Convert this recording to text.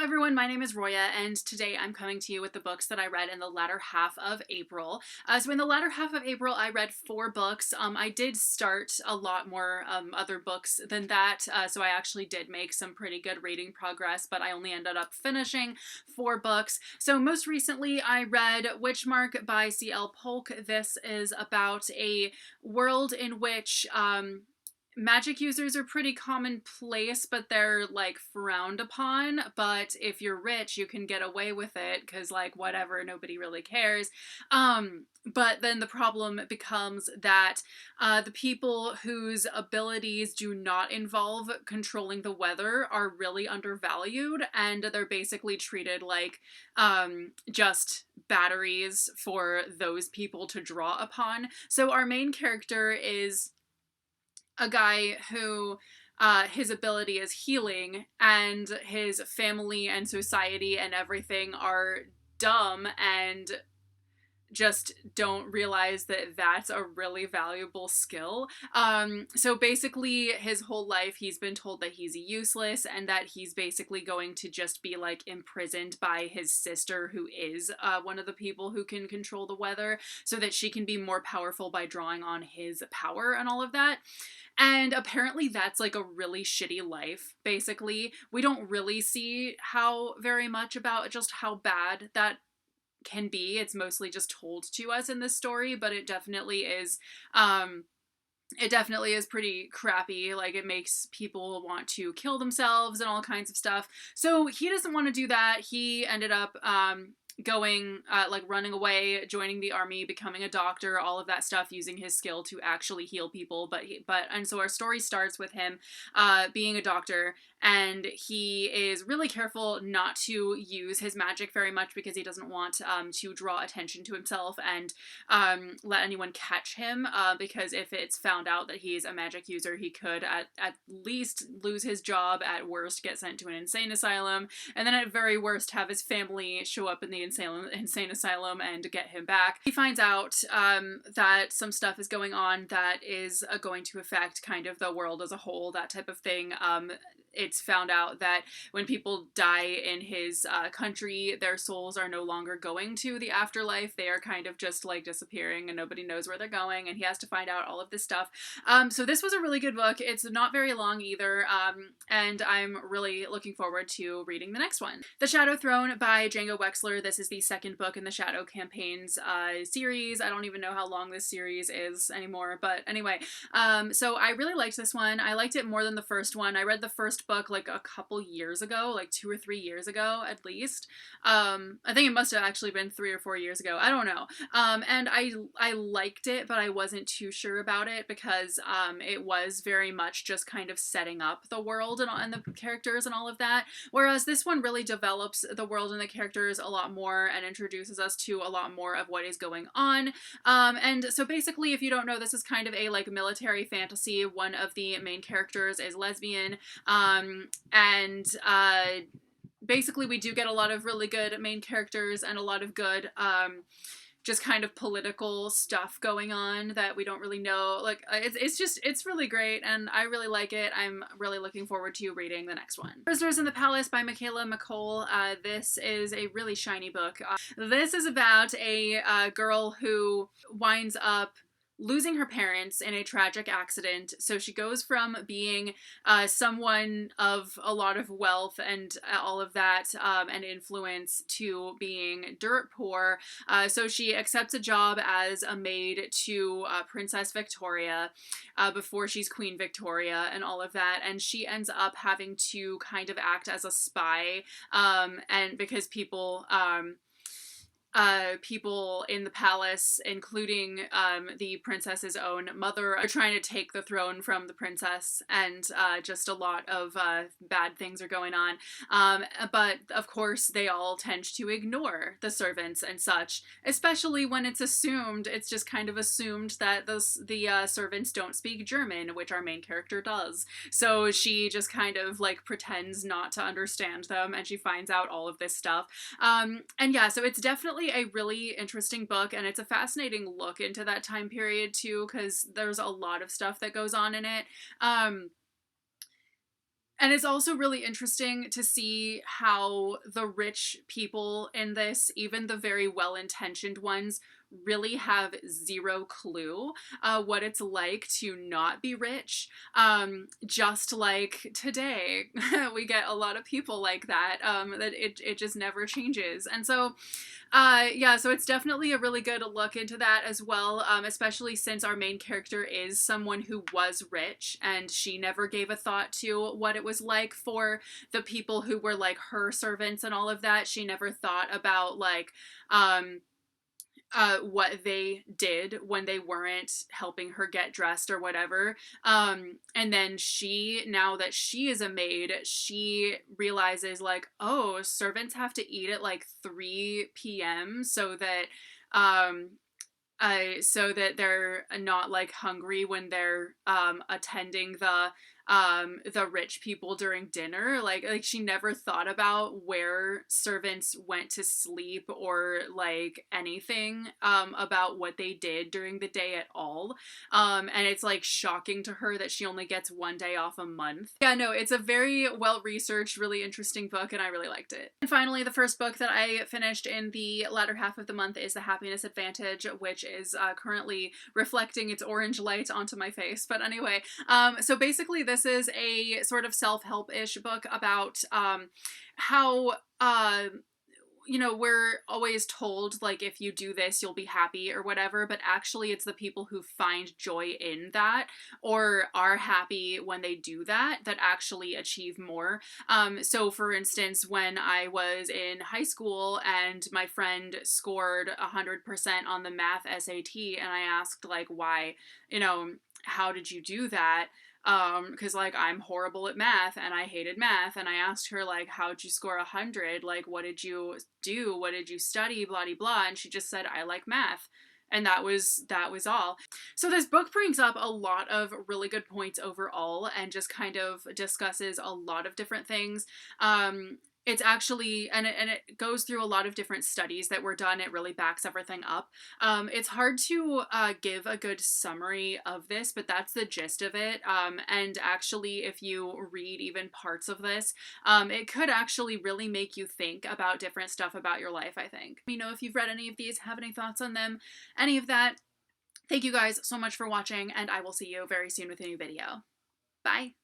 everyone, my name is Roya, and today I'm coming to you with the books that I read in the latter half of April. So in the latter half of April, I read 4 books. I did start a lot more other books than that, so I actually did make some pretty good reading progress, but I only ended up finishing 4 books. So most recently, I read Witchmark by C.L. Polk. This is about a world in which magic users are pretty commonplace, but they're like frowned upon. But if you're rich, you can get away with it because, like, whatever, nobody really cares. But then the problem becomes that the people whose abilities do not involve controlling the weather are really undervalued, and they're basically treated like just batteries for those people to draw upon. So our main character is a guy who his ability is healing, and his family and society and everything are dumb and just don't realize that that's a really valuable skill. So basically his whole life he's been told that he's useless and that he's basically going to just be like imprisoned by his sister, who is one of the people who can control the weather, so that she can be more powerful by drawing on his power and all of that. And apparently that's like a really shitty life, basically. We don't really see how very much about just how bad that can be. It's mostly just told to us in this story, but it definitely is pretty crappy. Like, it makes people want to kill themselves and all kinds of stuff. So he doesn't want to do that. He ended up going like running away, joining the army, becoming a doctor, all of that stuff, using his skill to actually heal people. And so our story starts with him being a doctor, and he is really careful not to use his magic very much because he doesn't want to draw attention to himself and let anyone catch him, because if it's found out that he's a magic user, he could at least lose his job, at worst get sent to an insane asylum, and then at very worst have his family show up in the insane asylum and get him back. He finds out that some stuff is going on that is going to affect kind of the world as a whole, that type of thing. It's found out that when people die in his country, their souls are no longer going to the afterlife. They are kind of just like disappearing and nobody knows where they're going, and he has to find out all of this stuff. So this was a really good book. It's not very long either, and I'm really looking forward to reading the next one. The Shadow Throne by Django Wexler. This is the second book in the Shadow Campaigns series. I don't even know how long this series is anymore, but anyway. So I really liked this one. I liked it more than the first one. I read the first book like a couple years ago, like 2 or 3 years ago at least. I think it must have actually been 3 or 4 years ago. I don't know. And I liked it, but I wasn't too sure about it because it was very much just kind of setting up the world and the characters and all of that. Whereas this one really develops the world and the characters a lot more and introduces us to a lot more of what is going on. And so basically, if you don't know, this is kind of a like military fantasy. One of the main characters is lesbian. And basically we do get a lot of really good main characters and a lot of good just kind of political stuff going on that we don't really know. Like, it's really great, and I really like it. I'm really looking forward to reading the next one. Prisoners in the Palace by Michaela McColl. This is a really shiny book. This is about a girl who winds up losing her parents in a tragic accident. So she goes from being someone of a lot of wealth and all of that and influence to being dirt poor. So she accepts a job as a maid to Princess Victoria before she's Queen Victoria and all of that. And she ends up having to kind of act as a spy, and because people in the palace, including the princess's own mother, are trying to take the throne from the princess, and just a lot of bad things are going on. But of course they all tend to ignore the servants and such, especially when it's just kind of assumed that the servants don't speak German, which our main character does. So she just kind of like pretends not to understand them, and she finds out all of this stuff. And yeah, so it's definitely a really interesting book, and it's a fascinating look into that time period too, because there's a lot of stuff that goes on in it. And it's also really interesting to see how the rich people in this, even the very well-intentioned ones, really have zero clue what it's like to not be rich. Just like today, we get a lot of people like that, that it just never changes. And so yeah, so it's definitely a really good look into that as well, especially since our main character is someone who was rich and she never gave a thought to what it was like for the people who were like her servants and all of that. She never thought about like, um, what they did when they weren't helping her get dressed or whatever. And then she, now that she is a maid, she realizes like, oh, servants have to eat at like 3 p.m. Um, so that they're not like hungry when they're attending the rich people during dinner. Like she never thought about where servants went to sleep or like anything about what they did during the day at all. And it's like shocking to her that she only gets 1 day off a month. Yeah, no, it's a very well researched, really interesting book, and I really liked it. And finally, the first book that I finished in the latter half of the month is The Happiness Advantage, which is currently reflecting its orange light onto my face. But anyway, so basically this is a sort of self-help-ish book about how you know, we're always told like if you do this you'll be happy or whatever, but actually it's the people who find joy in that or are happy when they do that that actually achieve more. So for instance, when I was in high school and my friend scored 100% on the math SAT and I asked like why, you know, how did you do that? Because like I'm horrible at math and I hated math, and I asked her like, how'd you score 100? Like, what did you do? What did you study? Blah blah blah. And she just said, I like math. And that was all. So this book brings up a lot of really good points overall and just kind of discusses a lot of different things. It's actually, and it goes through a lot of different studies that were done. It really backs everything up. It's hard to give a good summary of this, but that's the gist of it. And actually, if you read even parts of this, it could actually really make you think about different stuff about your life, I think. Let me know if you've read any of these, have any thoughts on them, any of that. Thank you guys so much for watching, and I will see you very soon with a new video. Bye!